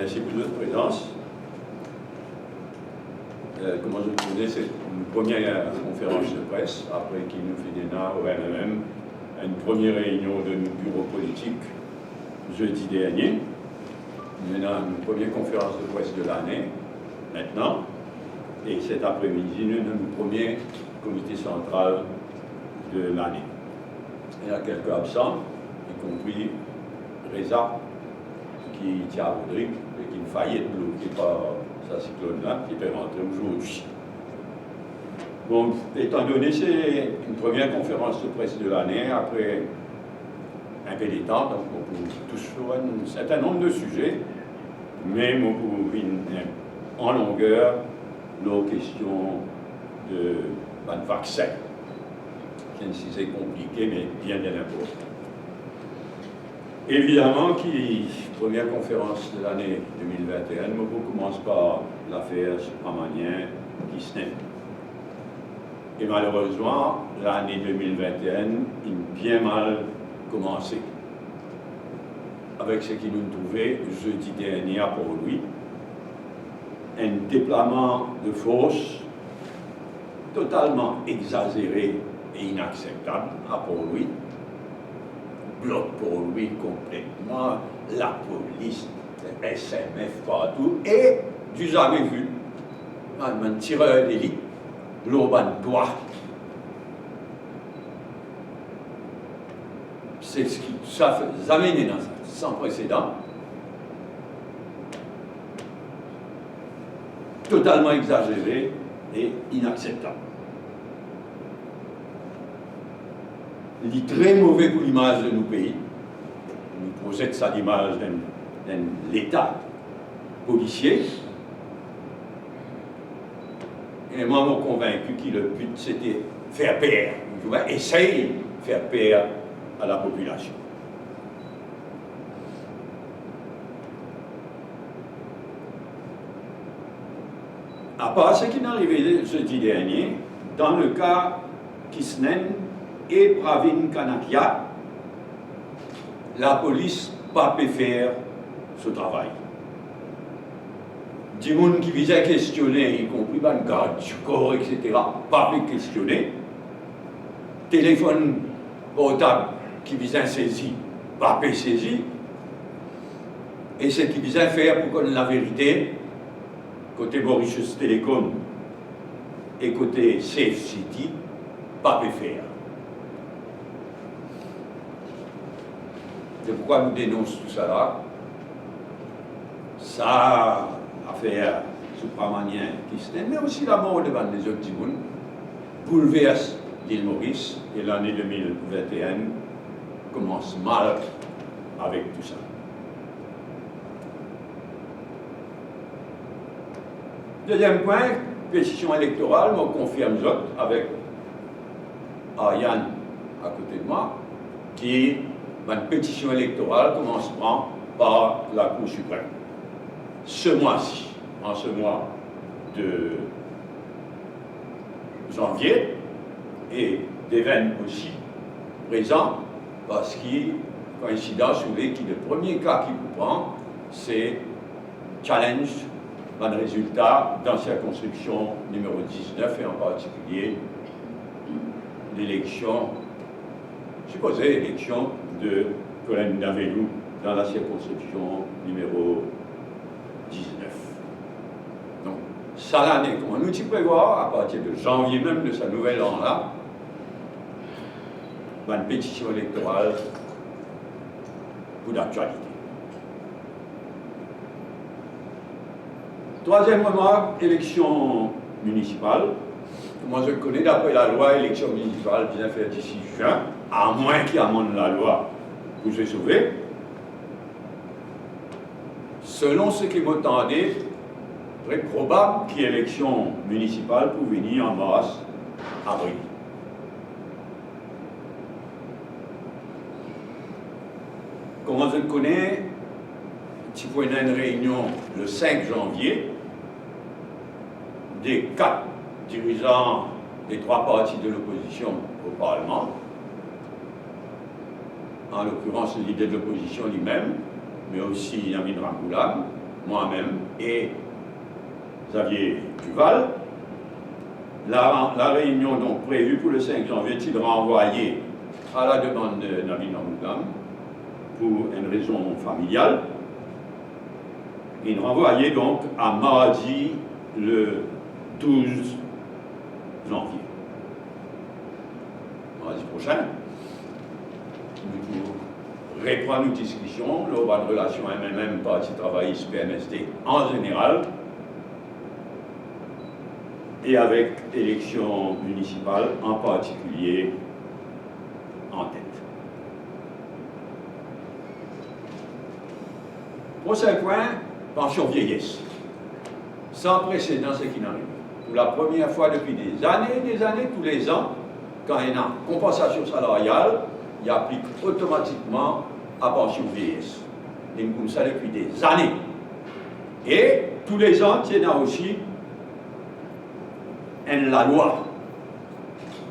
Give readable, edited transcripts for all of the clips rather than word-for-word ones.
Merci pour votre présence. Comment je le connais, c'est une première conférence de presse, après qu'il nous fait des au MMM, une première réunion de nos bureaux politiques jeudi dernier. Nous avons une première conférence de presse de l'année, maintenant, et cet après-midi, nous avons le premier comité central de l'année. Il y a quelques absents, y compris Reza, qui tient à Rodrigue, et qui ne faillit être bloqué par sa cyclone-là, qui peut rentrer aujourd'hui. Bon, étant donné c'est une première conférence de presse de l'année, après un peu de temps, donc on peut toucher sur un certain nombre de sujets, mais on peut en longueur nos questions de vaccin. C'est compliqué, mais bien important. Évidemment, première conférence de l'année 2021, on commence par l'affaire Subramanian Kisnen. Et malheureusement, l'année 2021 est bien mal commencé. Avec ce qui nous trouvait jeudi dernier à Port-Louis, un déploiement de force totalement exagéré et inacceptable à Port-Louis. Bloc Port-Louis complètement, la police, le SMF partout, et du jamais vu, un tireur d'élite, l'urban doigt. C'est ce qui ça fait jamais dans ça, sans précédent. Totalement exagéré et inacceptable. Il est très mauvais pour l'image de nos pays. Il projette ça l'image d'un l'État policier. Et moi, je suis convaincu que le but, c'était faire peur. Essayer de faire peur à la population. À part ce qui est arrivé jeudi dernier, dans le cas Kisnen et Pravin Kanakia, la police n'a pas pu faire ce travail. Des gens qui visaient questionner, y compris le garde du corps, etc., pas pu questionner. Téléphone portable qui visait saisir, pas pu saisir. Et ce qui visait faire pour connaître la vérité, côté Mauritius Telecom et côté Safe City, pas pu faire. C'est pourquoi nous dénonçons tout ça là. Ça, affaire Subramanian Kisnen, mais aussi la mort de des autres gens, bouleverse l'île Maurice, et l'année 2021 commence mal avec tout ça. Deuxième point, pétition électorale, je confirme avec Ariane à côté de moi, qui une pétition électorale commencera par la Cour suprême. Ce mois-ci, en ce mois de janvier, et d'événements aussi présents, parce qu'il coïncide sur les qui le premier cas qui vous prend, c'est challenge le résultat dans la circonscription numéro 19 et en particulier l'élection, supposée élection de Colin Navelou dans la circonscription numéro 19. Donc, ça l'année, comme on nous prévoit, à partir de janvier même de sa nouvelle an-là, une pétition électorale pour l'actualité. Troisième remarque, élection municipale. Moi, je connais d'après la loi, élection municipale bien faite d'ici juin, à moins qu'il amende la loi pour se sauver. Selon ce qui m'entendait, très probable qu'il y ait élection municipale pour venir en mars, avril. Comment je le connais, il faut une réunion le 5 janvier des 4 dirigeants des 3 partis de l'opposition au Parlement, en l'occurrence le leader de l'opposition lui-même, mais aussi Yamin Ramboulam, moi-même et Xavier Duval. La réunion donc prévue pour le 5 janvier est renvoyée à la demande de Nabil Namoudlam pour une raison familiale. Il renvoyé donc à mardi le 12 janvier. Mardi prochain, nous reprendre nos discussions, lors de relation MMM, Parti travailliste, PMSD en général, et avec élections municipales en particulier en tête. Prochain point, pension vieillesse. Sans précédent, ce qui n'arrive. Pour la première fois depuis des années, tous les ans, quand il y a une compensation salariale, il applique automatiquement à pension vieillesse. Et comme ça depuis des années. Et tous les ans, il y a aussi la loi.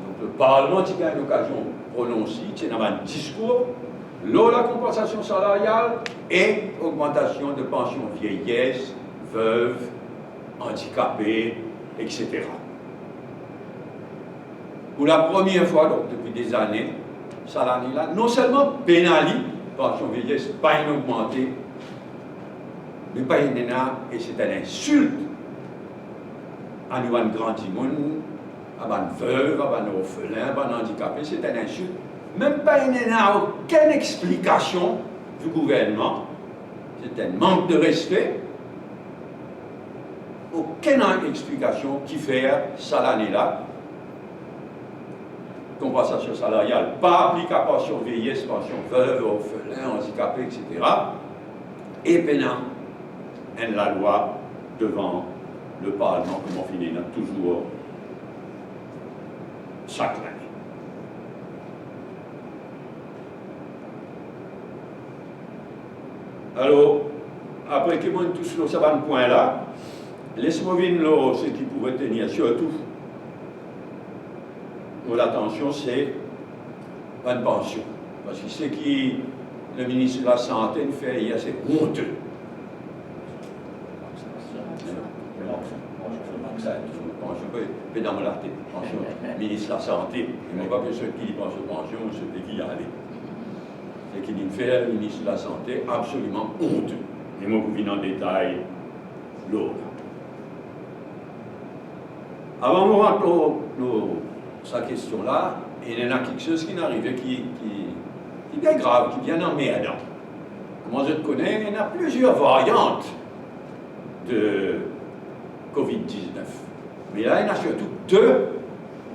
Donc le Parlement a eu l'occasion de prononcer, il y a un discours, la compensation salariale et augmentation de pension vieillesse, veuve, handicapés, etc. Pour la première fois, donc depuis des années, ça l'année-là, non seulement pénalise, pension vieillesse, pas une augmentée, mais pas une éna, et c'est une insulte à nous, à un grand timon, à une veuve, à un orphelin, à un handicapé, c'est une insulte. Même pas une éna, aucune explication du gouvernement, c'est un manque de respect. Aucune explication qui fait ça l'année-là. Compensation salariale, pas appliquée à pension vieillesse, pension veuve, orphelin, handicapé, etc. Et pénal, la loi devant le Parlement, comme on finit toujours chaque année. Alors, après que moi tous sur ce point-là, laisse-moi venir ce qui pourrait tenir surtout l'attention, c'est une pension. Parce que ce qui le ministre de la Santé nous fait hier, c'est honteux. Pension, ministre de la Santé, il n'y a pas que ceux qui pensent aux pensions ou ceux qui y allaient. C'est qu'il nous fait le ministre de la Santé absolument honteux. Et moi, vous venez en détail l'autre. Avant de voir sa question-là, il y en a quelque chose qui est arrivé qui est bien grave, qui est bien emmerdant. Comment je te connais, il y en a plusieurs variantes de Covid-19. Mais là, il y en a surtout deux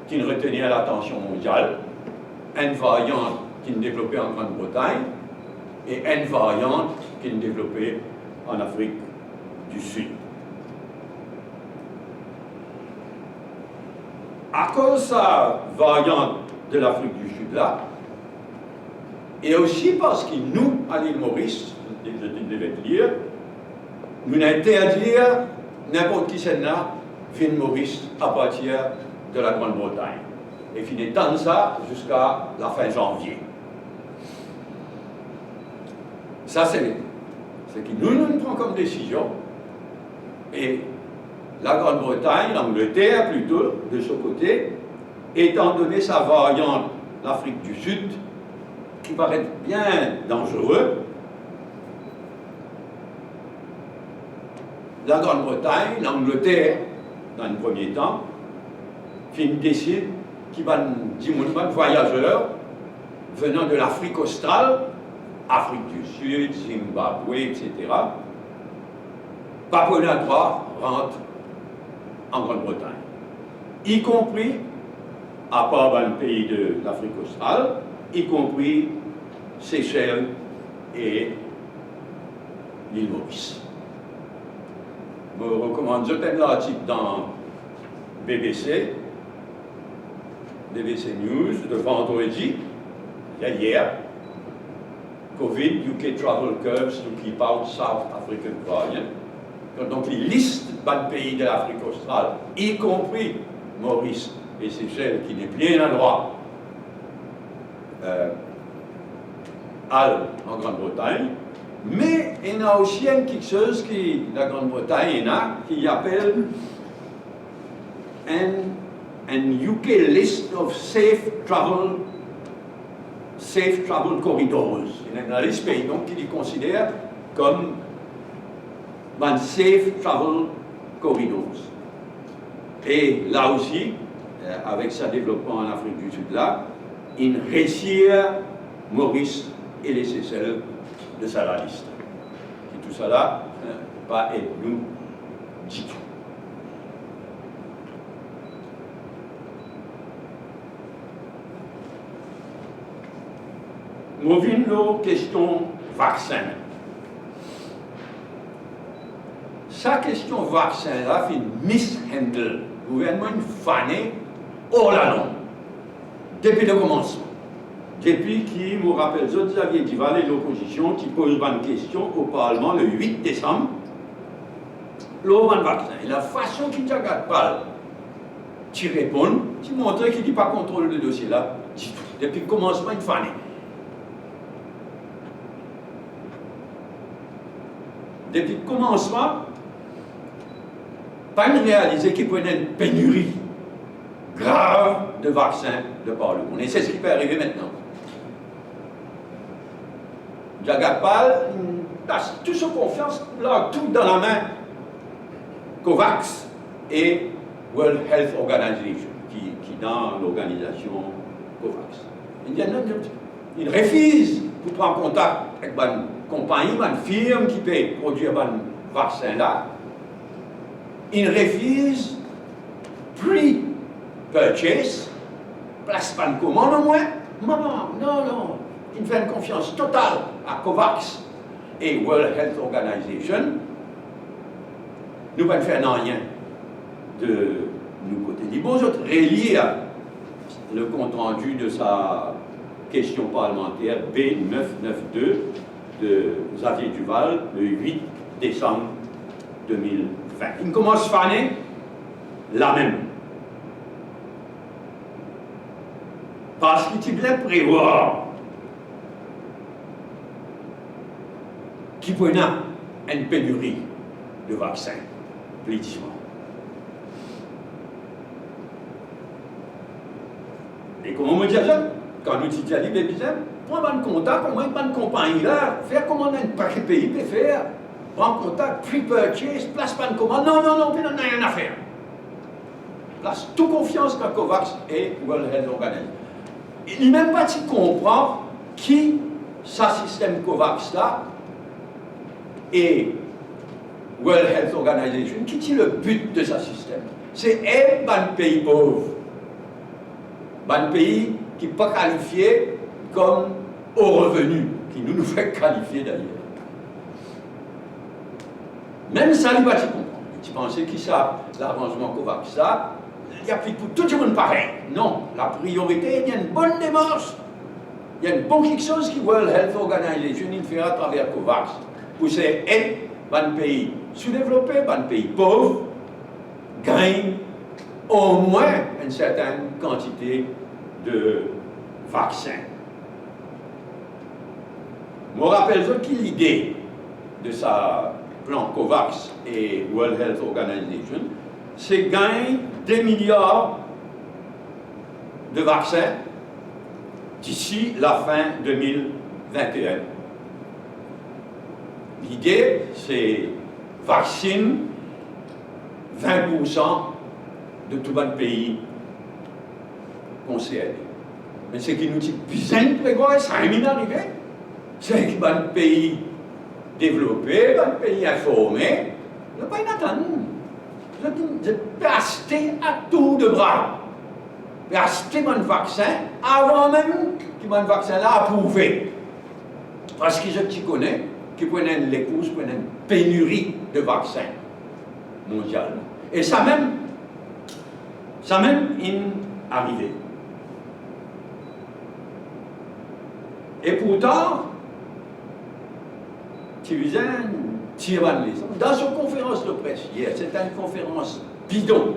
qui nous retenaient à l'attention mondiale. Une variante qui est développée en Grande-Bretagne et une variante qui est développée en Afrique du Sud. À cause de la variante de l'Afrique du Sud là, et aussi parce que nous, à l'île Maurice, je devais te dire, nous interdire n'importe qui c'est là, l'île Maurice à partir de la Grande-Bretagne. Et finit tant ça jusqu'à la fin janvier. Ça, c'est ce que nous prenons comme décision. Et la Grande-Bretagne, l'Angleterre plutôt, de ce côté, étant donné sa variante, l'Afrique du Sud, qui paraît bien dangereux, la Grande-Bretagne, l'Angleterre, dans le premier temps, décide qu'il va dire voyageurs venant de l'Afrique australe, Afrique du Sud, Zimbabwe, etc., pas pour le droit rentre en Grande-Bretagne, y compris, à part dans le pays de l'Afrique australe, y compris Seychelles et l'île Maurice. Je vous recommande un article dans BBC News de vendredi, hier, COVID, UK travel curbs to keep out South African variant. Donc, les listes de pays de l'Afrique australe, y compris Maurice et Seychelles, qui n'est plus un endroit en Grande-Bretagne, Mais il y a aussi quelque chose qui, la Grande-Bretagne, qui appelle un UK list of safe travel corridors. Il y a un liste pays donc qui les considère comme un safe travel corridors. Et là aussi, avec sa développement en Afrique du Sud là, il retire Maurice et les Seychelles de sa liste. Et tout ça là, pas être nous du tout. Nous venons la question vaccin. Sa question vaccin là fait mishandle. Le gouvernement fané hors la norme depuis le commencement. Depuis qui, je me rappelle, Xavier Duval et l'opposition qui pose une question au Parlement le 8 décembre, le vaccin. Et la façon qu'il ne regarde pas, tu réponds, tu montres qu'il n'a pas contrôle le dossier là, depuis le commencement, il fané. Depuis le commencement, pas réalisé qu'il prenait une pénurie grave de vaccins de par le monde. Et c'est ce qui peut arriver maintenant. Jagapal a toute sa confiance, là, tout dans la main, COVAX et World Health Organization, qui dans l'organisation COVAX. Il refuse de prendre contact avec une compagnie, une firme qui peut produire un vaccin là. Il refuse pre-purchase, place pas de commande au moins. Non. Il fait une confiance totale à COVAX et World Health Organization. Nous ne pouvons faire rien de nous côté. Il faut relire le compte-rendu de sa question parlementaire B992 de Xavier Duval le 8 décembre 2020. Il commence à faire la même. Parce qu'il voulait prévoir qu'il y a une pénurie de vaccins, politiquement. Et comment on me dit ça? Quand nous disons à l'IBPM, prends un contact, au moins une compagnie là, faire comme on a un paquet de pays peut faire. Prends contact, pre-purchase, place pas de commande. Non, puis on n'a rien à faire. Place toute confiance dans COVAX et World Health Organization. Il n'est même pas si comprend qui, sa système COVAX là, et World Health Organization, qui est le but de ce système? C'est aider un pays pauvre, un pays qui n'est pas qualifié comme au revenu, qui nous fait qualifier d'ailleurs. Même ça, il va pas comprendre. Tu pensais que ça, l'arrangement COVAX, ça, il y a plus pour tout le monde pareil. Non, la priorité, il y a une bonne démarche. Il y a une bonne quelque chose que World Health Organization il fait à travers COVAX. Pour aider un pays sous-développé, un pays pauvre, gagne au moins une certaine quantité de vaccins. Je me rappelle que l'idée de sa plan COVAX et World Health Organization, c'est gagner 2 milliards de vaccins d'ici la fin 2021. L'idée, c'est vacciner 20% de tout le pays concerné. Mais ce qui nous dit besoin de prévoir, ça a mis arrivé. C'est que un pays développé, un pays informé, ne pas y attendre. Je peux acheter à tour de bras. Je peux acheter mon vaccin avant même que mon vaccin là approuvé. Parce que je connais qui prenaient l'épouse, prenaient une pénurie de vaccins mondial. Et ça même est arrivé. Et pourtant, tu faisais dans une conférence de presse hier, c'était une conférence bidon,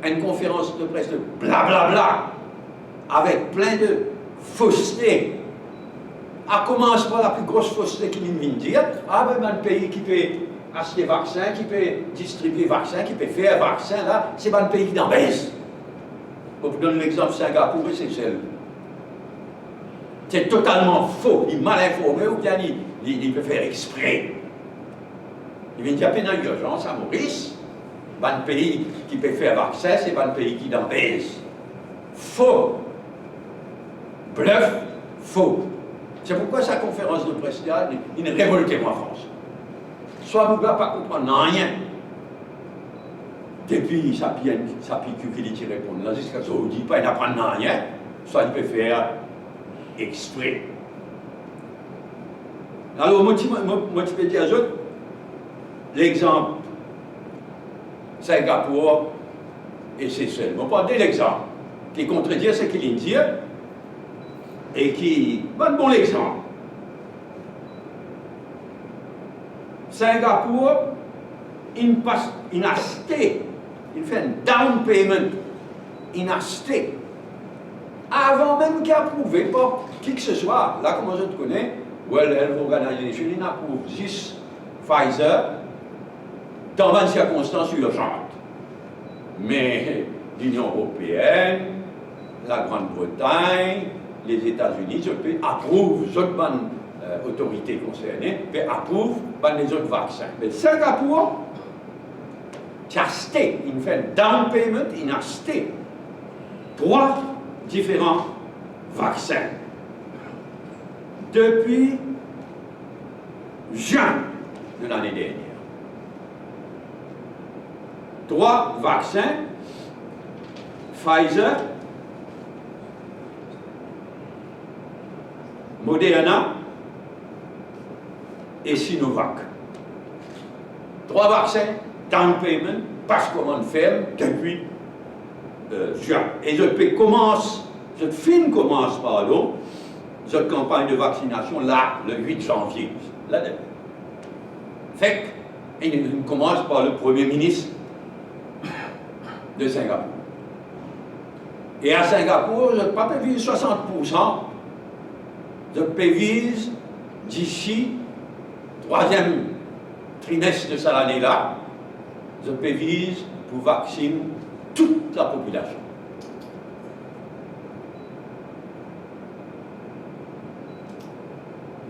une conférence de presse de blablabla, avec plein de faussetés à commencer par la plus grosse fausseté qu'il vient de dire, ah ben, un pays qui peut acheter vaccins, qui peut distribuer vaccins, qui peut faire vaccins, là, c'est pas un pays qui en baisse. Pour vous donner l'exemple, Singapour et Seychelles. C'est totalement faux, il est mal informé ou bien il peut faire exprès. Il vient dire, peine d'urgence à Maurice, un pays qui peut faire vaccin, c'est pas un pays qui en baisse. Faux. Bluff, faux. C'est pourquoi sa conférence de presse, il est révolté en France. Soit vous ne pouvez pas comprendre rien. Depuis sa piqûre qu'il y répond, là, jusqu'à ce qu'il dit pas, il n'apprend rien, soit il peut faire exprès. Alors, moi, je peux dire l'exemple Singapour et Seychelles. Je vais prendre l'exemple qui contredit ce qu'il dit et qui est un bon exemple. Singapour, il a acheté, il fait un down payment, il a acheté, avant même qu'il approuvé par qui que ce soit. Là, comme je te connais, World Health Organization, il approuve 10 Pfizer dans une circonstance urgente. Mais l'Union européenne, la Grande-Bretagne, les États-Unis, approuvent les autres autorités concernées, approuvent les autres vaccins. Mais Singapour, il a acheté, il fait un down payment, il a acheté 3 différents vaccins. Depuis juin de l'année dernière. 3 vaccins, Pfizer, Moderna et Sinovac. 3 vaccins, down payment, passe commande ferme depuis juin. Et je commence pardon, cette campagne de vaccination là, le 8 janvier. Là, fait qu'il commence par le Premier ministre de Singapour. Et à Singapour, je ne peux pas vise 60%, je peux vise d'ici 3e trimestre de cette année-là, je peux vise pour vacciner toute la population.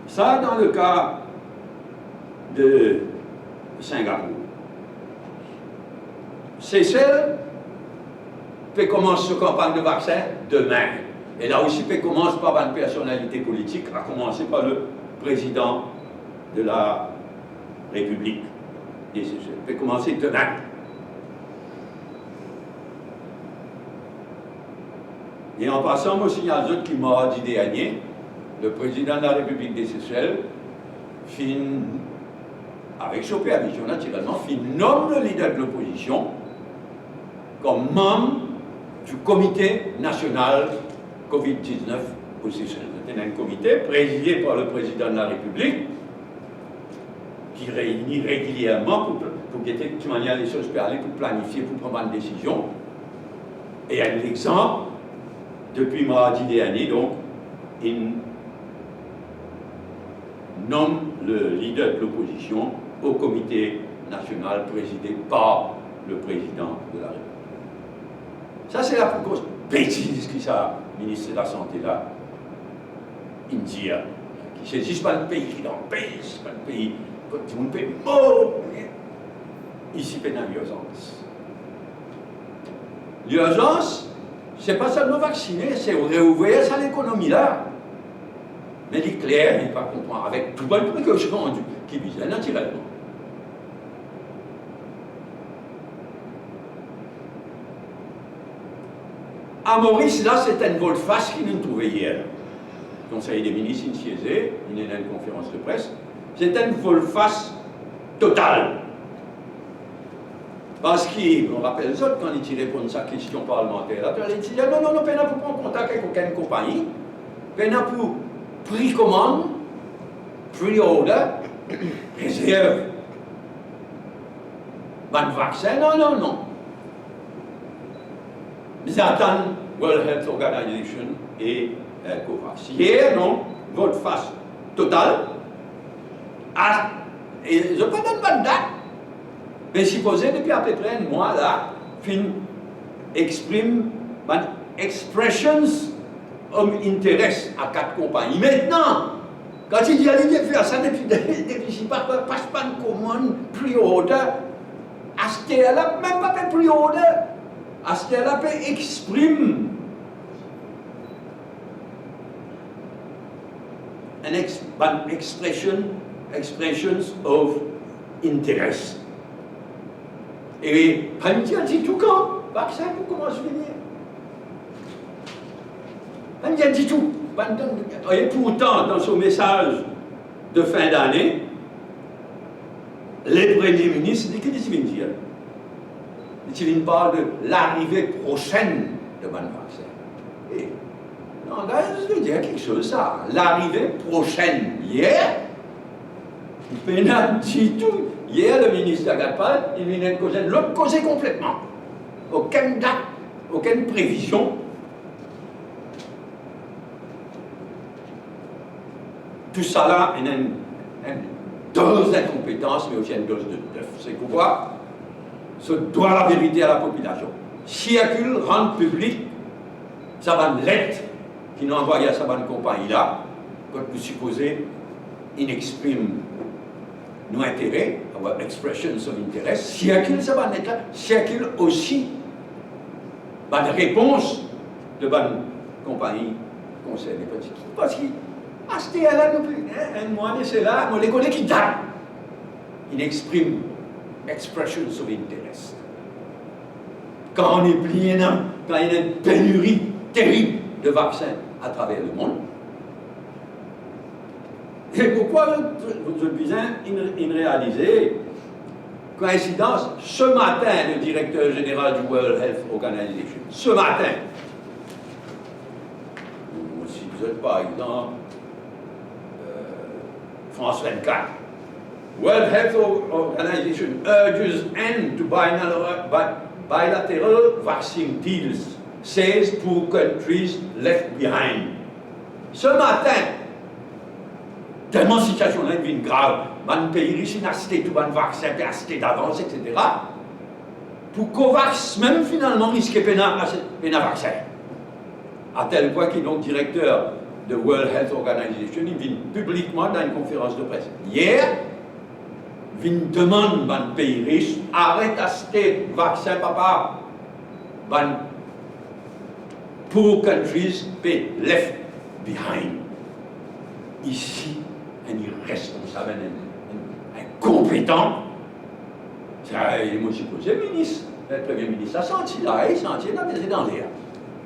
Ça, dans le cas de Singapour. Seychelles peut commencer cette campagne de vaccin demain. Et là aussi, peut commencer par une personnalité politique, à commencer par le président de la République des Seychelles. Peut commencer demain. Et en passant, moi, signale d'autres qui m'a dit dernier, le président de la République des Seychelles, avec supervision naturellement, nomme le leader de l'opposition comme membre du comité national Covid-19 aux Seychelles. C'est un comité présidé par le président de la République qui réunit régulièrement pour guetter de toute manière les choses pour aller, pour planifier, pour prendre une décision. Et un exemple, depuis mardi dernier, donc, il nomme le leader de l'opposition au comité national présidé par le président de la République. Ça, c'est la plus grosse bêtise que ça, ministre de la Santé, là, India, qui c'est juste pas le pays qui en baisse, pas le pays, quand tout le monde peut mort. Ici, c'est une urgence. L'urgence, c'est pas seulement vacciner, c'est réouvrir ça l'économie là. Mais il est clair, il n'est pas comprendre, avec tout le précaution qui vise naturellement. À Maurice, là, c'était une volte-face qui nous trouvait hier. Le Conseil des ministres, il siégeait, il y a une conférence de presse. C'était une volte-face totale. Parce qu'on rappelle les autres, quand ils répondent à sa question parlementaire, ils disent non, non, peine pour prendre contact avec aucune compagnie, peine pour prix commande, pre-order, réserve. Ban vaccin, non, non. Ils attendent World Health Organization et COVAX. Hier, non, volte face total. Et je ne peux donner pas de date. Mais supposé depuis à peu près un mois là, fin exprime expressions of interest à 4 compagnies. Maintenant, quand il dit à l'idée de faire ça depuis passe pas une commande pre-order, à ce qu'elle-là, même pas fait pre-order, à ce qu'elle-là peut exprime expressions of interest. Et Hamilton a dit tout quand vaccin pour commencer à venir. Hamilton a dit tout. Et pourtant, dans son message de fin d'année, les premiers ministres, qu'est-ce qu'ils viennent dire? Ils parlent de l'arrivée prochaine de ban vaccin. Et, non, là, je veux dire quelque chose, ça. L'arrivée prochaine. Hier, il n'a dit tout. Hier, le ministre d'Agatpal, il vient de causer l'autre causé complètement. Aucune date, aucune prévision. Tout ça là, il y a une dose d'incompétence, mais aussi une dose de bluff. C'est pourquoi se doit la vérité à la population. Si elle rend public, ça va l'être qui nous envoie à sa bonne compagnie là, quand vous supposez, il exprime nos intérêts, our expressions of interest, si elle ça va l'être là, si elle aussi, bah, de réponse de bonne compagnie, conseil des petits. Parce que ah, c'était là non plus. Un mois, c'est là, on les connaît qui date. Il exprime expressions of interest. Quand on est plié, quand il y a une pénurie terrible de vaccins à travers le monde. Et pourquoi je besoin de réaliser, coïncidence, ce matin, le directeur général du World Health Organization, ce matin, ou si vous êtes par exemple, France 24. World Health Organization urges end to bilateral vaccine deals, says poor countries left behind. Ce matin, tellement situation là devient grave, man pays riche n'a acheté tout un vaccin, puis acheté d'avance, etc. Pour COVAX, même finalement, risque un vaccin. À tel point qu'il est donc directeur de World Health Organization, il vient publiquement dans une conférence de presse. Hier, il demande à un pays riche, arrête d'acheter vaccin, papa, poor countries be left behind. Ici, un irresponsable, un incompétent. Moi, je suppose, le ministre, le Premier ministre, a senti là, il sentit là, mais c'est dans l'air.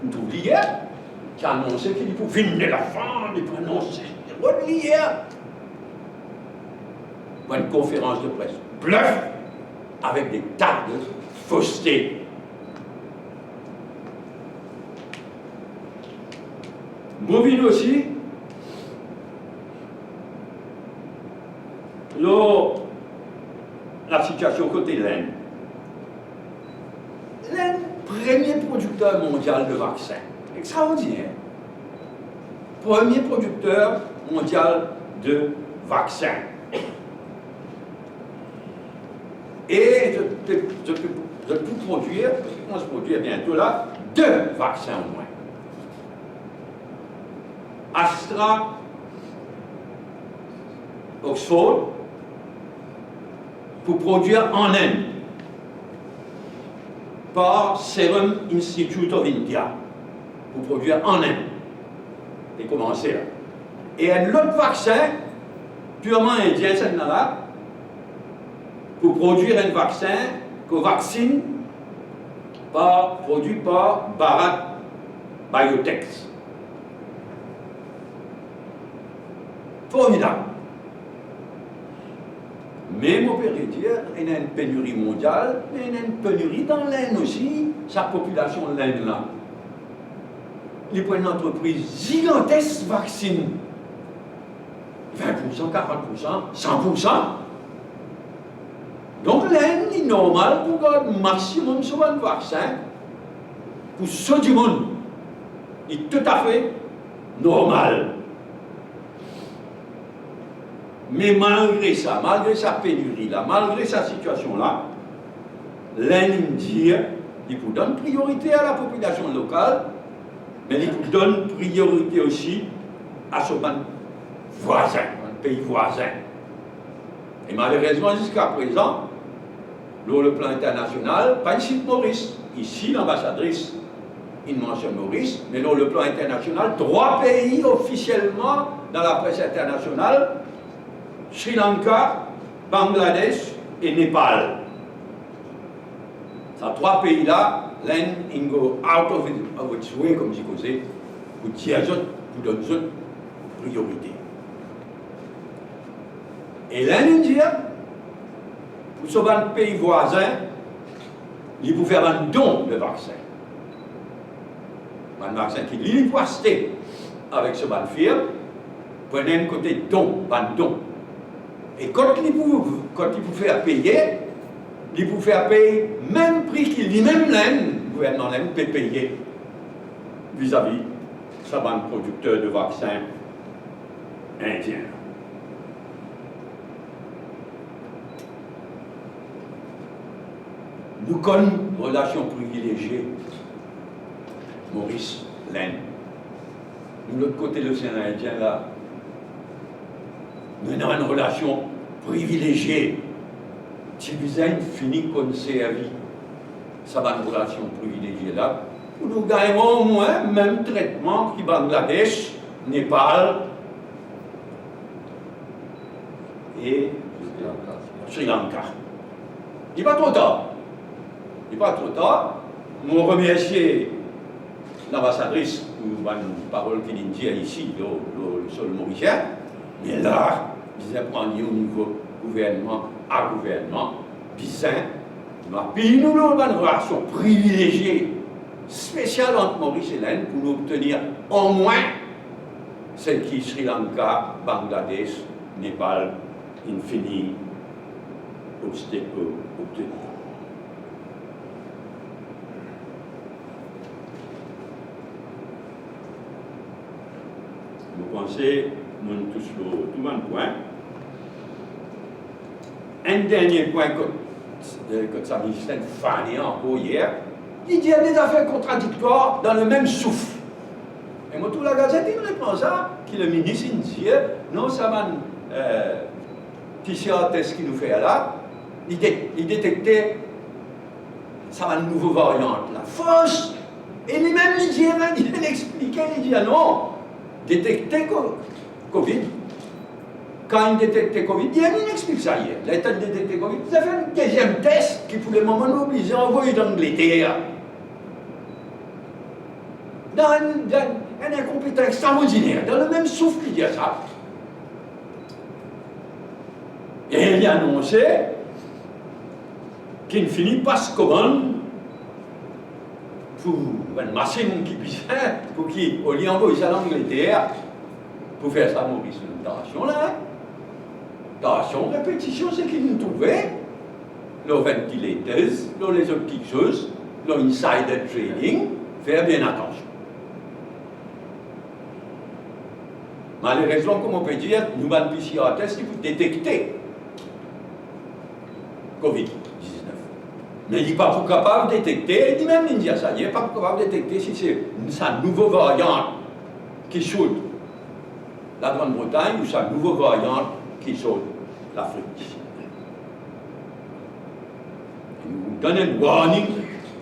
On trouve hier, qui a annoncé qu'il faut vendre la femme, il faut annoncer, hier. Une conférence de presse. Bluff avec des tas de fausseté. Bovine aussi, la situation côté l'Inde. L'Inde, premier producteur mondial de vaccins. Extraordinaire. Premier producteur mondial de vaccins. Et je peux produire, parce qu'on se produit bientôt là, 2 vaccins au moins. Astra, Oxford, pour produire en Inde, par Serum Institute of India, pour produire en Inde. Et commencer là. Et un autre vaccin, purement indien, celle-là, pour produire un vaccin, Covaxin, produit par Bharat Biotech. Formidable. Mais on peut dire qu'il y a une pénurie mondiale, mais il y a une pénurie dans l'Inde aussi, sa population de l'Inde là. Il prend une entreprise gigantesque vaccine. 20%, 40%, 100%. Donc l'Inde est normal pour garder maximum sur un vaccin pour ceux du monde. Il est tout à fait normal. Mais malgré ça, malgré sa pénurie-là, malgré sa situation-là, l'Indien, il vous donne priorité à la population locale, mais il vous donne priorité aussi à son voisin, un pays voisin. Et malheureusement, jusqu'à présent, sur le plan international, pas ici Maurice. Ici, l'ambassadrice, il mentionne Maurice, mais sur le plan international, 3 pays officiellement dans la presse internationale, Sri Lanka, Bangladesh et Népal. Ces 3 pays-là, l'Inde, ils go out of its way, comme je disais, pour dire pour donner priorité. Et l'Inde, pour ce pays voisin, il peut faire un don de vaccin. Un vaccin qui lui peut acheter avec ce firme, prenez un côté don, un don. Et quand il peut faire payer, il peut faire payer même prix qu'il lui-même le gouvernement peut payer vis-à-vis de ce producteur de vaccins indien. Nous connaissons une relation privilégiée, Maurice, l'Inde. De l'autre côté de l'océan Indien, là, nous avons une relation privilégiée. Si vous avez fini de conserver cette relation privilégiée là, nous gagnons au moins le même traitement que Bangladesh, Népal et Sri Lanka. Il n'est pas trop tard. Il n'est pas trop tard. Je remercie l'ambassadrice pour une parole qu'il dit ici, le sol mauricien. Mais là, ils apprennent au niveau gouvernement à gouvernement, bizarre. Puis nous avons une relation privilégiée, spéciale entre Maurice et l'Inde pour nous obtenir au moins celle qui Sri Lanka, Bangladesh, Népal, infini, obtenir. Vous pensez, nous tous tout un point. Un dernier point que ça ministère fané encore hier, il dit qu'il y a des affaires contradictoires dans le même souffle. Et moi, toute la gazette, il répond ça, que le ministre il dit, non, ça va test qui nous fait là, il détectait ça va une nouvelle variante, la fausse. Et lui-même, il expliquait, il dit, ah non, détecter Covid. Quand il détectait Covid, il explique ça hier. L'État détecté Covid, il a fait un deuxième test qui, pour le moment, nous oblige à envoyer d'Angleterre. Dans un incompétent extraordinaire, dans le même souffle, il dit ça. Et il a annoncé qu'il finit par se commander pour une machine qui puisse faire, pour qui, au lieu d'envoyer ça à l'Angleterre, pour faire ça, Maurice, une tension là. Tension, répétition, c'est qu'ils nous trouvaient, nos ventilateurs, les autres petites choses, l'insider trading, faire bien attention. Malheureusement, comme on peut dire, nous avons un PCR test qui peut détecter Covid-19. Mais il n'est pas capable de détecter, il dit même l'India, ça, il n'est pas capable de détecter si c'est sa nouvelle variante qui saute la Grande-Bretagne ou sa nouvelle variante qui saute l'Afrique. Nous donnons un warning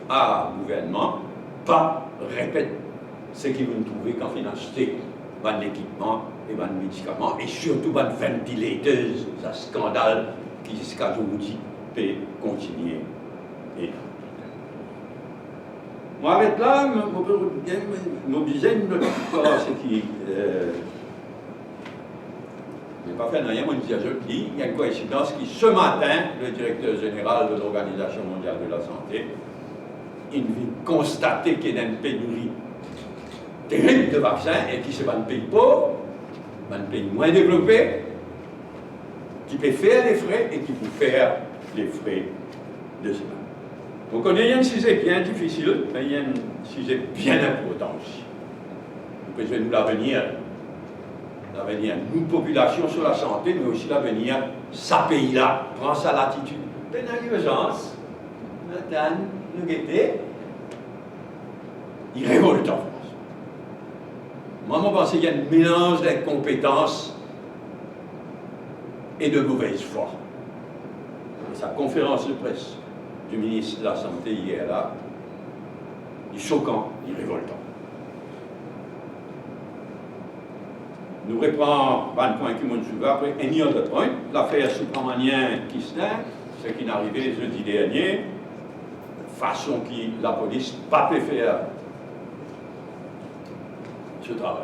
à gouvernement, pas répète ce qu'ils vont trouver quand ils acheter un équipement et un médicament, et surtout un ventilateur, c'est un scandale qui jusqu'à aujourd'hui peut continuer. Et moi, avec là, nous disons ce qui n'est pas fait rien, il y a une coïncidence qui, ce matin, le directeur général de l'Organisation mondiale de la santé, il vient constater qu'il y a une pénurie terrible de vaccins et qui c'est un pays pauvre, un pays moins développé, qui peut faire les frais et qui peut faire les frais de cela. Donc on a un sujet bien difficile, mais il y a un sujet bien important aussi. Nous pouvons nous l'avenir l'avenir nous, population, sur la santé, mais aussi l'avenir, ça pays-là, prend sa latitude. Ben, une urgence, maintenant, nous guetter, il révolte en France. Moi, je pense qu'il y a un mélange d'incompétence et de mauvaise foi. Et sa conférence de presse du ministre de la Santé hier là, il est choquant, il est révoltant. Nous reprenons un point qui m'a suivi après un autre point, l'affaire Subramanian Kisner, ce qui est arrivé jeudi dernier, façon que la police n'a pas pu faire ce travail.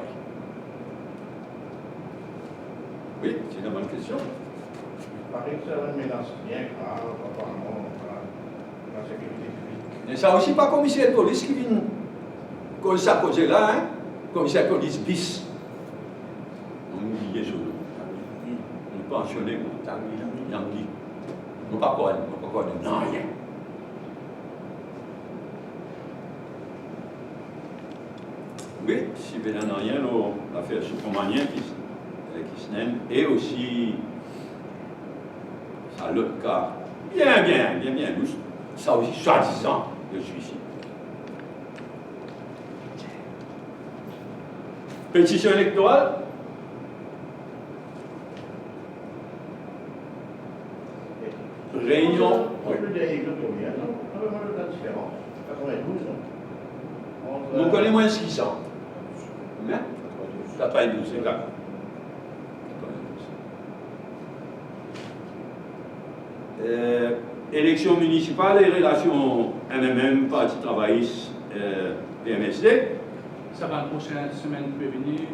Oui, c'est une bonne question. Il paraît que c'est une menace bien grave, apparemment, la sécurité publique. Mais ça aussi, pas commissaire de police qui vient cause ça cause là, hein? Commissaire de police bis. On nous dit sur on pensionné, on dit. On ne pas quoi, non, rien. Oui, si bien en rien, l'affaire Subramanian qui et aussi, ça l'autre cas, bien, ça aussi, soi-disant, le suicide. Pétition électorale. Réunion. Nous connaissons moins 600. Mais 92, c'est là. Élections municipales et relations MMM, Parti travailliste, PMSD. Ça va la prochaine semaine prévenue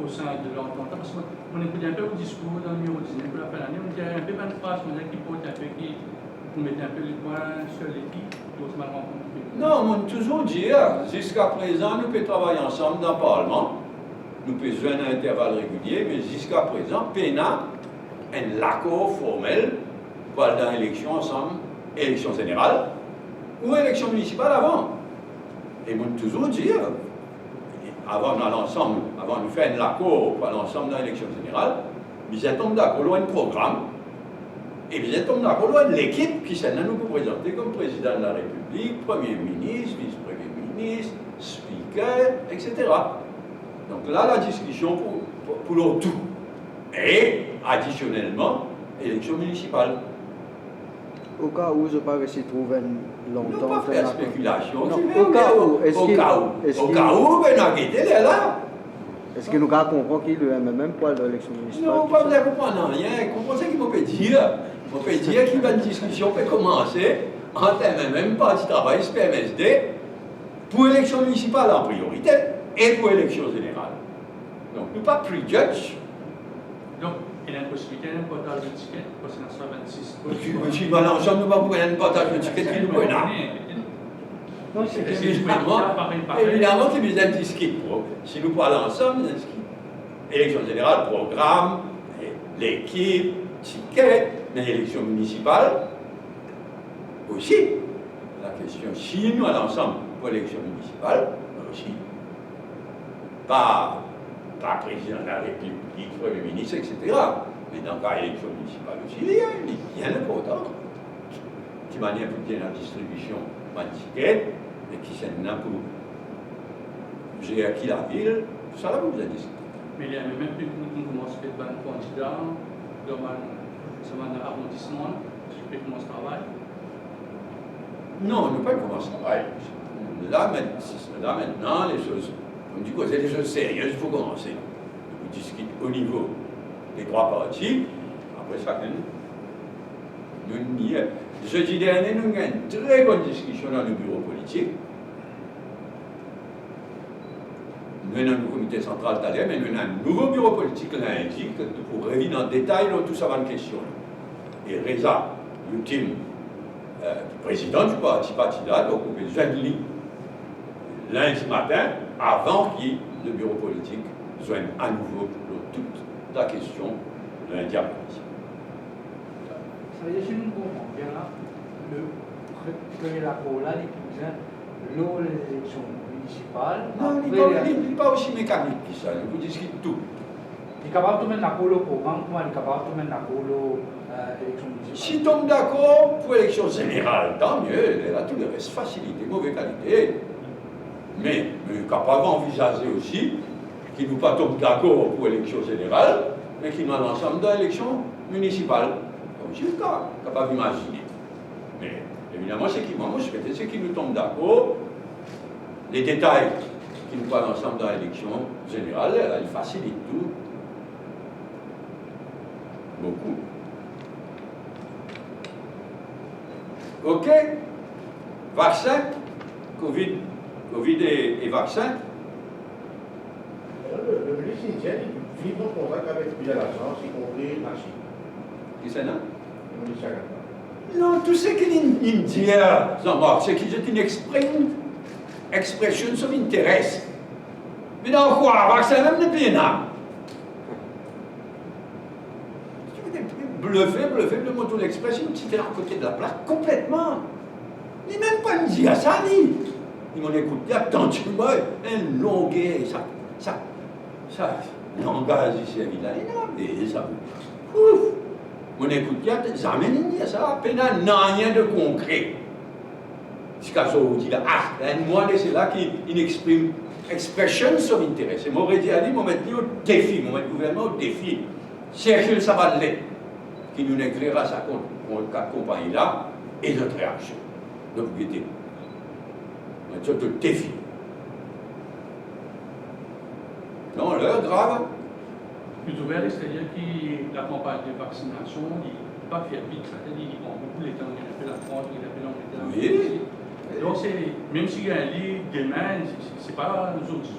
au sein de l'entente. Parce qu'on écoute un peu au discours dans le numéro 19 pour la fin de l'année, on dit un peu une phrase qui porte un peu qui vous mettez un peu les points sur l'équipe pour se rencontrer. Non, on toujours dire, jusqu'à présent, nous pouvons travailler ensemble dans le Parlement, nous pouvons jouer à un intervalle régulier, mais jusqu'à présent, PENA, un accord formel pour aller dans l'élection ensemble, élection générale ou élection municipale avant. Et on toujours dire, avant dans l'ensemble, avant de faire un accord pour l'ensemble dans l'élection générale, vous êtes d'accord loin de programme et vous êtes d'accord loin de l'équipe qui s'est nous présenter comme président de la République, Premier ministre, vice-premier ministre, speaker, etc. Donc là, la discussion pour le tout. Et additionnellement, élection municipale. Au cas où je ne sais pas si trouver longtemps. Non, pas faire spéculation. Au cas où. Au cas où, ben, elle est là. Est-ce que nous comprenons qu'il y a le MMM pour l'élection municipale? Non, pas bien comprendre rien. Comprenez ce qu'il peut dire. On peut dire qu'il y a une discussion peut commencer entre MMM, Parti travailliste, PMSD, pour l'élection municipale en priorité et pour l'élection générale. Donc, nous ne pas prejudge. Donc, il y a une possibilité d'un partage de tickets pour ce 26. Si nous allons ensemble, nous ne pouvons pas un partage de tickets qui nous connaît. Non, c'est Évidemment, c'est des disquets. Si nous parlons ensemble, élection générale, programme, l'équipe, ticket, mais l'élection municipale aussi. La question, si nous allons ensemble pour l'élection municipale, aussi, pas président de la République, Premier ministre, etc. Mais dans la élection municipale aussi, il y a une bien important. Qui manière pour bien la distribution de tickets, et qui s'est pour j'ai acquis la ville, tout ça là vous avez dit. Mais il y a même plus qu'on commence à faire un candidat dans un arrondissement, je peux commencer à travailler. Non, on ne peut pas commencer à travailler. Là maintenant, les choses, on dit que c'est des choses sérieuses, il faut commencer. On discute au niveau des trois partis, après chacun. Jeudi dernier, nous avons une très bonne discussion dans le bureau politique. Nous avons un comité central d'Alès, mais nous avons un nouveau bureau politique lundi pour revenir en détail dans tout ça va une question. Et Reza, l'ultime président du parti là, donc on peut joindre lundi matin, avant que le bureau politique joigne à nouveau pour toute la question de l'interprétation. Ça veut dire que nous comprenons bien là, le premier accord là, les élections municipales. Non, il n'est pas aussi mécanique que ça, il vous discute tout. Il est capable de mettre le programme, comment il est capable de mettre l'élection municipale. Si tombe d'accord pour l'élection générale, tant mieux, là tout le reste facilité, mauvaise qualité. Mais il est capable d'envisager aussi qu'il ne pas tombe d'accord pour l'élection générale, mais qu'il nous l'ensemble de l'élection municipale. Donc c'est le cas, capable d'imaginer. Mais évidemment, c'est qui moi je souhaite, c'est qu'il nous tombe d'accord. Les détails qui nous parlent ensemble dans l'élection générale, elle facilite tout. Beaucoup. Ok. Vaccin, Covid et vaccin. Le ministre indien, il vit en contact avec plusieurs agences, y compris la Chine. Qui c'est là? Le ministre Chagata. Non, tout ce qu'il dit, Jean-Marc, c'est qu'il est une expression sur l'intérêt. Mais dans quoi? Vaccin même n'est plus là. Bluffé, le mot de l'expression, c'était à côté de la plaque, complètement. Il n'est même pas dit à ça, ni. Il m'en écoute, attention-moi, un longuet, ça, langage ici, là, et ça, ouf, mon écoute, jamais dit à ça, à peine rien de concret. C'est qu'à ce dit là, moi, c'est là qu'il exprime expression sur l'intérêt. C'est mon dit à dire, mon mettre au défi, mon mettre le gouvernement au défi. Chercher ça va l'être. Qui nous écrira sa compagnie-là et notre réaction de propriété. Une sorte de défi. Non, l'heure grave. Plus ouvert, c'est-à-dire que la campagne de vaccination n'est pas fiable, c'est-à-dire qu'il prend beaucoup de temps, il a fait la France, il a fait l'Angleterre. Oui. Donc, même s'il y a un lit demain, c'est pas nous autres.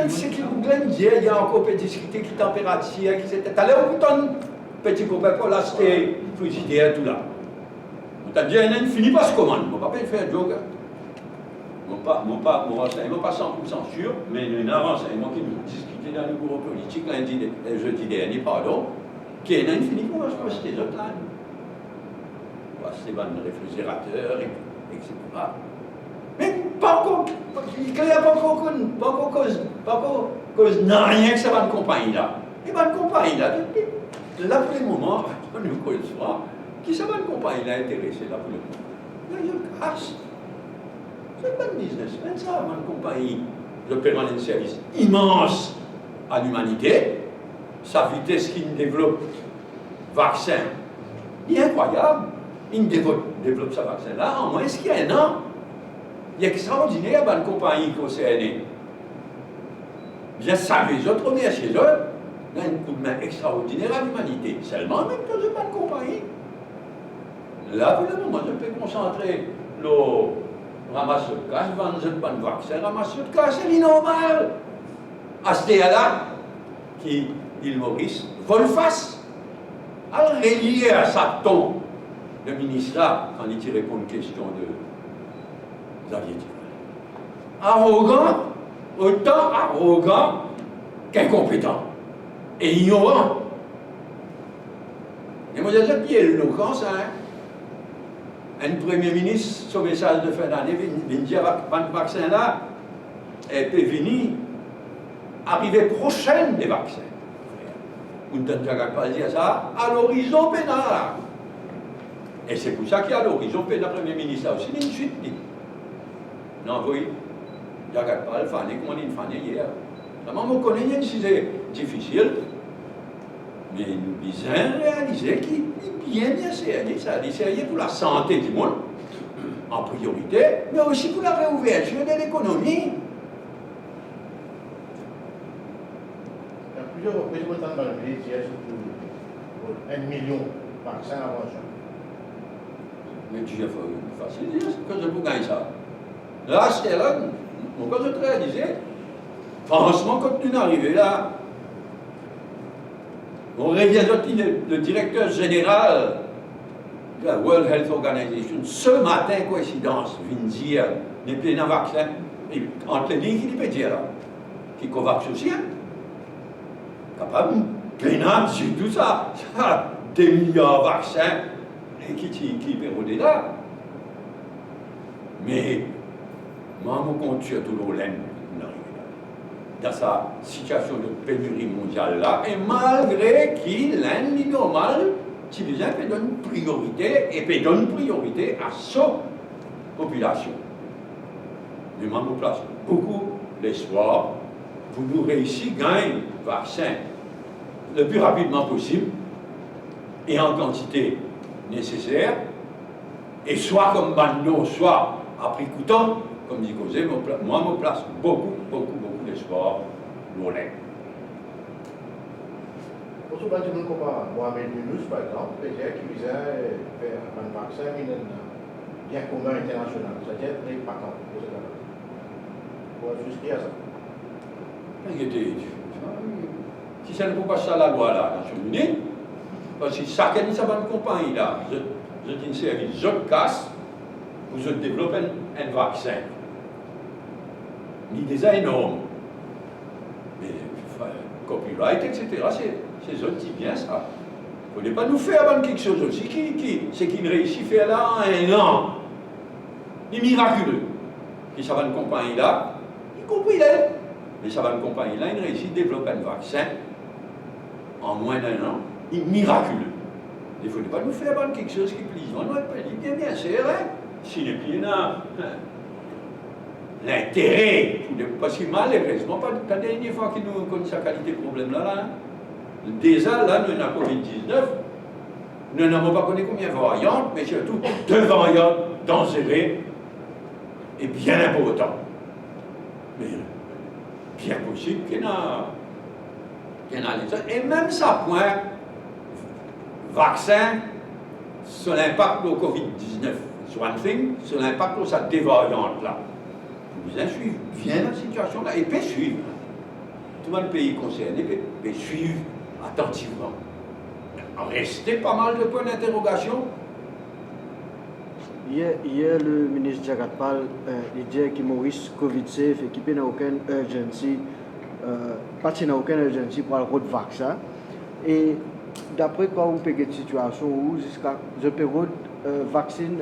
C'est qu'il vous dit, il y a encore petit discuter qui température, qui c'était. T'allais au bouton. Petit copain, là, c'était frigidaire, tout là. On t'a dit, il ne finit pas ce commande. Je ne vais pas faire un joke. Mon renseignement pas 100% sûr, mais il y a un renseignement qui nous discutait dans le bureau politique jeudi dernier, pardon, qui n'a fini pas parce que c'était autres là. C'est un réfrigérateur, etc. Mais pas encore, il n'y a pas encore cause, n'a rien que ça va de compagnie là. Et va de compagnie là, là pour le moment, on nous connaît souvent, qui ça va de compagnie là intéressé là pour le moment. Là, je casse. C'est un bon businessman, ça, ma compagnie. Je permets un service immense à l'humanité. Sa vitesse qu'il développe, vaccin, il est incroyable. Il développe sa vaccin-là en moins qu'il y a un an. Il est extraordinaire, ma compagnie concernée. Bien savez, je remercie eux. Il y a un coup de main extraordinaire à l'humanité. Seulement, même que je n'ai pas de compagnie. Là, pour le moment, je peux concentrer le ramasse de cash, vendre de vaccin, ramasse de cash, c'est normal. À ce là qui, l'île Maurice, Volface, a relié à sa tombe le ministre là, quand il répond à une question de Xavier Duvalier. Arrogant, autant arrogant qu'incompétent et ignorant. Et moi, j'ai dit, l'éloquence, hein. Un premier ministre, son message de fin d'année, vient dire que le vaccin là, et peut venir, arrivée prochaine des vaccins. On ne pas dire ça, à l'horizon pénal. Et c'est pour ça qu'il y a l'horizon pénal, le premier ministre aussi, une suite dit. Non, oui, je ne regarde pas le fané, comme on dit le fané hier. Vraiment, on connaît si c'est difficile, mais nous devons réaliser qu'il est bien sérieux, ça est sérieux pour la santé du monde, en priorité, mais aussi pour la réouverture de l'économie. Il y a plusieurs représentants dans le pays qui sont pour 1 million de vaccins avant juin. Mais tu as facile dire que je vous gagne ça. Là, c'est là, quand je réalisais, franchement, quand tu es arrivé là, on revient le directeur général de la World Health Organization, ce matin, coïncidence, vient dire, il y a plein de vaccins, et entre les lignes, il peut dire là, qui covax aussi, hein, capable, plein de sur tout ça, des milliards de vaccins, et qui pérodent là. Mais, moi, mon compte sur tout l'Olène, dans sa situation de pénurie mondiale là, et malgré qu'il est normal, si les gens donnent priorité, et puis donnent priorité à sa population. Mais moi, je place beaucoup l'espoir pour nous réussir à gagner le vaccin le plus rapidement possible et en quantité nécessaire, et soit comme maintenant, soit à prix coûtant, comme dit Cosé, moi, je place beaucoup d'espoir dans l'aide. Pour ce bâtiment, comme Mohamed Younous, par exemple, qui visait faire un vaccin bien commun international, c'est-à-dire les patents. Pour justifier ça. Si ça ne peut pas ça la loi là, Nations Unies, parce que chacun de sa bonne compagnie là, je dis une série, je casse, vous je développe un vaccin. Il est énorme. Mais copyright, etc., c'est eux qui bien ça. Il ne faut pas nous faire quelque chose aussi c'est qu'il réussit à faire là en un an. Il est miraculeux. Et ça va une compagnie là, y compris elle, mais ça va une compagnie là, il réussit à développer un vaccin en moins d'un an. Il est miraculeux. Il ne faut pas nous faire quelque chose qui plaise. On doit dire bien, c'est vrai. Si les pieds là, l'intérêt, parce que malheureusement, pas la dernière fois que nous connaissons sa qualité de problème là, déjà là, nous avons Covid-19, nous n'avons pas connu combien de variantes, mais surtout 2 variantes dangereuses et bien importantes. Mais bien possible qu'il y en a les autres. Et même ça point, vaccin, sur l'impact au Covid-19, c'est one thing, sur l'impact de cette variante là. Vous allez suivre bien la situation là, et puis suivre. Tout le pays concerné peut suivre attentivement. Restez pas mal de points d'interrogation. Hier, le ministre Jagatpal il dit que Maurice Covid-safe équipé n'a aucune urgency, n'a aucune urgency pour le route vaccin. Et d'après quoi vous payez cette situation où jusqu'à je période vaccine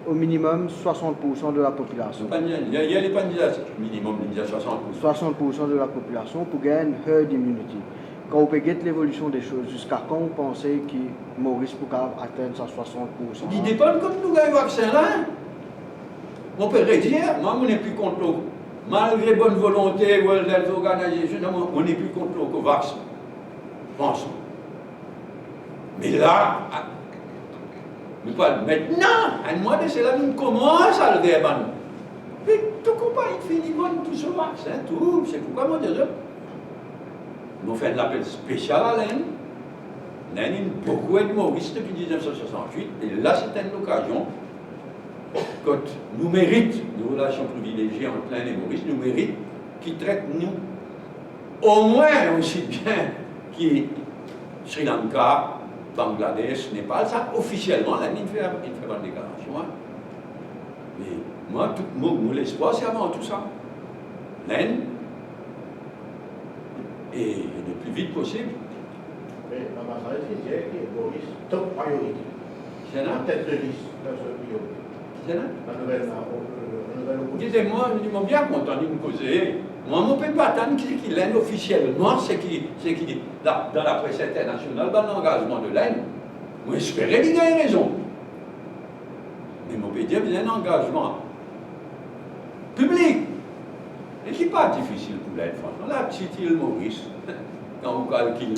au minimum 60% de la population. Il y a les candidats minimum, il y a 60%. 60% de la population pour gagner une herd immunity. Quand vous payez l'évolution des choses, jusqu'à quand vous pensez que Maurice pourra atteindre sa 60%? Il dépend quand nous gagnons le vaccin là. On peut redire, moi je n'ai plus contre l'eau. Malgré bonne volonté, World Health Organization, on n'est plus contre l'eau que vaccin. Pensons. Mais là, nous parlons maintenant, un mois de cela, nous commençons à le débattre. Mais tout compagnie finit tout ce vaccin, tout. C'est pourquoi moi je dis, nous faisons l'appel spécial à l'Inde. L'Inde a beaucoup d'humoristes depuis 1968, et là c'est une occasion, quand nous méritons nos relations privilégiées entre l'Inde et Maurice, nous méritons qu'ils traitent nous au moins aussi bien que Sri Lanka, Bangladesh, Népal, ça officiellement, l'Inde fait une déclaration. Hein. Mais moi, tout mon espoir, c'est avant tout ça. L'Inde, et le plus vite possible. Mais l'ambassadeur dit que Maurice, top priorité. C'est là. En tête de liste, dans ce priorité. C'est là. La nouvelle opposition. Dites-moi, je suis bien content de me causer. Moi, je ne peux pas attendre qu'il l'Inde officiellement, c'est qui dans la presse internationale, dans l'engagement de l'Inde. Moi, j'espérais qu'il ait raison. Mais je peux dire qu'il y a un engagement public. Et qui n'est pas difficile pour l'Inde, franchement. La petite île Maurice, quand on calcule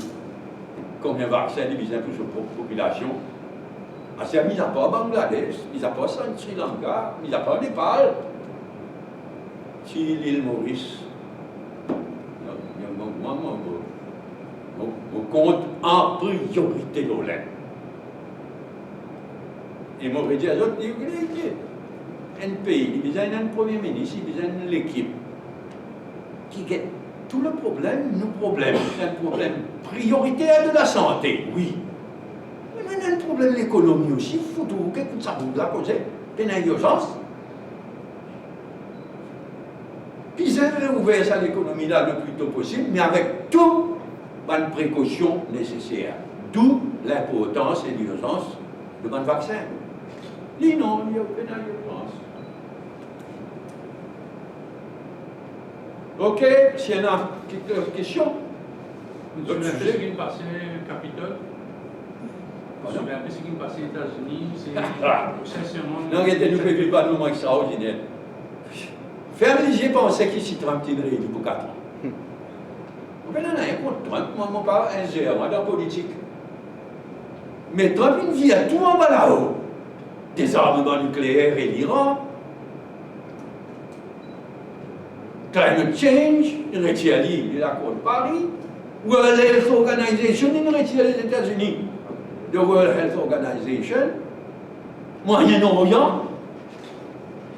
combien de vaccins il y a pour sa population, c'est mis à part Bangladesh, mis à part Sri Lanka, mis à part Népal. Si l'île Maurice, on compte en priorité de l'Inde. Et moi, je dis à d'autres, un pays, il y a un premier ministre, il y a une équipe qui a tout le problème, c'est un problème prioritaire de la santé, oui. Mais il y a un problème de l'économie aussi, il faut tout que ça vous l'a causé, il y a une urgence. Puis ils ont ouvert ça l'économie là le plus tôt possible, mais avec toutes les précautions nécessaires. D'où l'importance et l'urgence de mon vaccin. Dis non, il n'y a aucune urgence. Ok, s'il y en a quelques questions. Vous D'autres savez un peu sujets? ce qui est passé au Capitole? Vous Pardon? savez un peu ce qui est passé aux États-Unis? Ah. C'est sincèrement. Non, regardez, nous ne vivons pas de moments extraordinaires. Faire les pensait qu'ici Trump tiendrait réélu pour 4 ans. On n'a rien contre Trump, moi, je ne suis pas un géant dans la politique. Mais Trump, il vit à tout en bas là-haut. Des armements nucléaires et l'Iran. Climate change, il retire l'accord de Paris. World Health Organization, il retire les États-Unis. The World Health Organization. Moyen-Orient.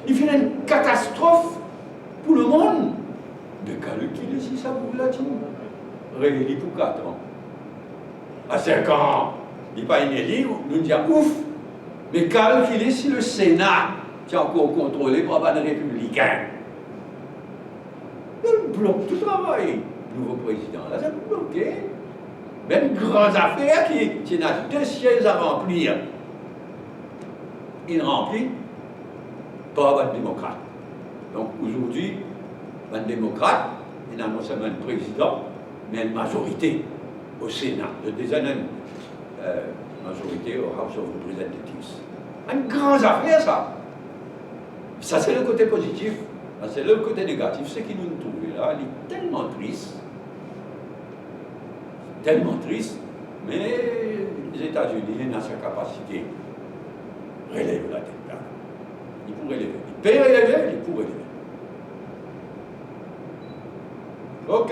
Il fait une catastrophe pour le monde. De calculer si ça vous l'a dit. Réélu pour 4 ans. À 5 ans, il n'est pas inélu, nous disons ouf. Mais calculer si le Sénat qui est encore contrôlé par les républicains. Il bloque tout le travail. Nouveau président, là, c'est bloqué. Même grandes affaires qui n'a 2 sièges à remplir. Il remplit par un démocrate. Donc aujourd'hui, un démocrate, il n'a non seulement un président, mais une majorité au Sénat, des années, majorité au House of Representatives. Une grande affaire, ça. Ça, c'est le côté positif. C'est le côté négatif. Ce qui nous trouve là, il est tellement triste. Tellement triste. Mais les États-Unis, dans sa capacité, relèvent la tête. Il pourrait relever. Il peut relever, il pourrait relever. Ok.